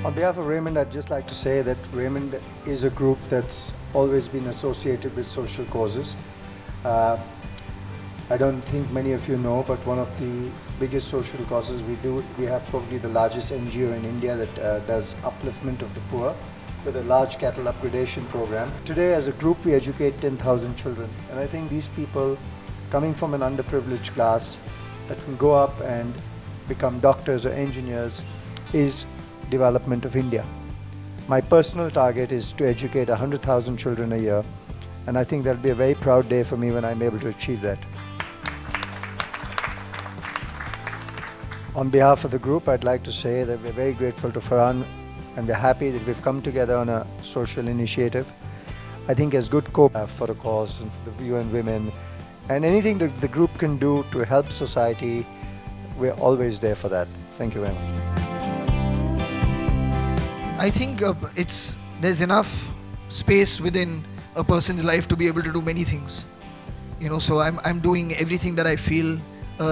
On behalf of Raymond, I'd just like to say that Raymond is a group that's always been associated with social causes. I don't think many of you know, but one of the biggest social causes we have probably the largest NGO in India that does upliftment of the poor with a large cattle upgradation program. Today as a group we educate 10,000 children, and I think these people coming from an underprivileged class that can go up and become doctors or engineers is development of India. My personal target is to educate 100,000 children a year, and I think that'll be a very proud day for me when I'm able to achieve that. On behalf of the group, I'd like to say that we're very grateful to Farhan, and we're happy that we've come together on a social initiative. I think as good for the cause and for the UN Women, and anything that the group can do to help society, we're always there for that. Thank you very much. I think there's enough space within a person's life to be able to do many things. So I'm doing everything that I feel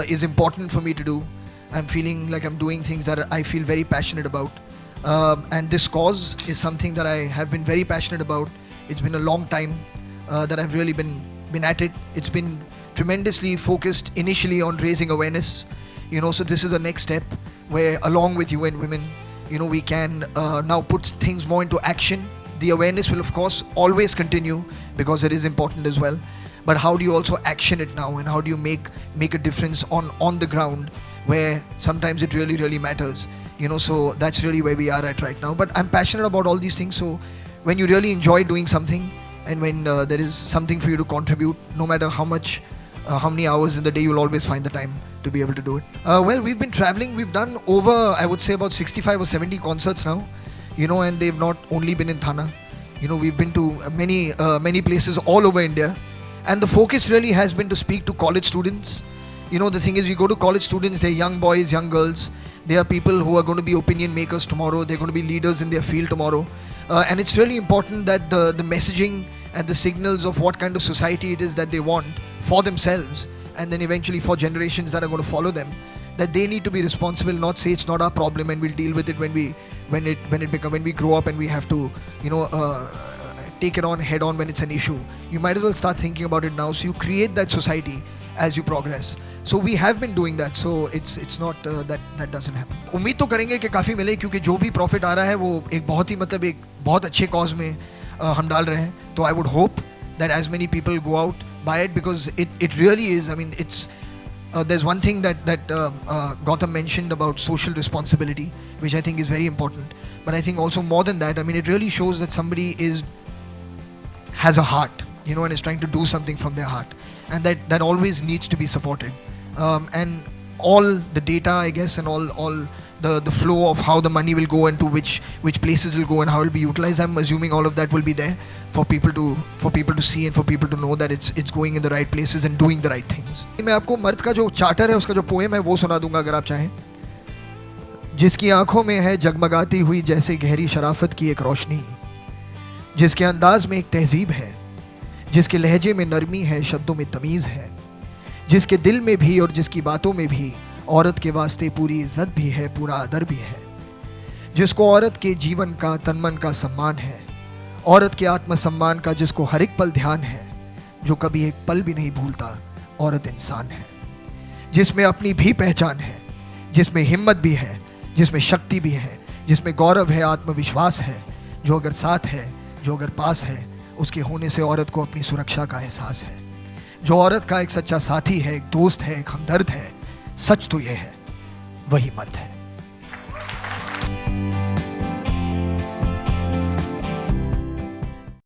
is important for me to do. I'm feeling like I'm doing things that I feel very passionate about. And this cause is something that I have been very passionate about. It's been a long time that I've really been at it. It's been tremendously focused initially on raising awareness. So this is the next step where, along with UN Women, we can now put things more into action. The awareness will of course always continue because it is important as well. But how do you also action it now, and how do you make a difference on the ground where sometimes it really matters? So that's really where we are at right now. But I'm passionate about all these things. So when you really enjoy doing something, and when there is something for you to contribute, no matter how many hours in the day, you'll always find the time to be able to do it. Well, we've been traveling. We've done over, I would say, about 65 or 70 concerts now, and they've not only been in Thana. We've been to many places all over India, and the focus really has been to speak to college students. The thing is, we go to college students, they're young boys, young girls. They are people who are going to be opinion makers tomorrow. They're going to be leaders in their field tomorrow. And it's really important that the messaging and the signals of what kind of society it is that they want for themselves, and then eventually for generations that are going to follow them, that they need to be responsible, not say it's not our problem and we'll deal with it when we grow up and we have to take it on head on when it's an issue. You might as well start thinking about it now, so you create that society as you progress. So we have been doing that, so it's not that doesn't happen. उम्मीद तो करेंगे कि काफ़ी मिले, क्योंकि जो भी profit आ रहा है वो एक बहुत अच्छे कॉज में हम डाल रहे हैं. तो I would hope that as many people go out, buy it, because it really is. I mean, it's there's one thing that Gautam mentioned about social responsibility, which I think is very important. But I think also more than that, I mean, it really shows that somebody has a heart, and is trying to do something from their heart, and that always needs to be supported. And all the data, I guess, and all the flow of how the money will go and to which places will go and how it will be utilized, I'm assuming all of that will be there for people to see and for people to know that it's going in the right places and doing the right things. मैं आपको मर्द का जो charter है, उसका जो poem है वो सुना दूंगा अगर आप चाहें. जिसकी आंखों में है जगमगाती हुई जैसे गहरी शराफत की एक रोशनी, जिसके अंदाज में एक तहजीब है, जिसके लहजे में नरमी है, शब्दों में तमीज़ है, जिसके दिल में भी और जिसकी बातों में भी औरत के वास्ते पूरी इज्जत भी है, पूरा आदर भी है, जिसको औरत के जीवन का तन मन का सम्मान है, औरत के आत्मसम्मान का जिसको हर एक पल ध्यान है, जो कभी एक पल भी नहीं भूलता, औरत इंसान है, जिसमें अपनी भी पहचान है, जिसमें हिम्मत भी है, जिसमें शक्ति भी है, जिसमें गौरव है, आत्मविश्वास है, जो अगर साथ है, जो अगर पास है, उसके होने से औरत को अपनी सुरक्षा का एहसास है. जो औरत का एक सच्चा साथी है, एक दोस्त है, एक हमदर्द है, सच तो ये है, वही मर्द है.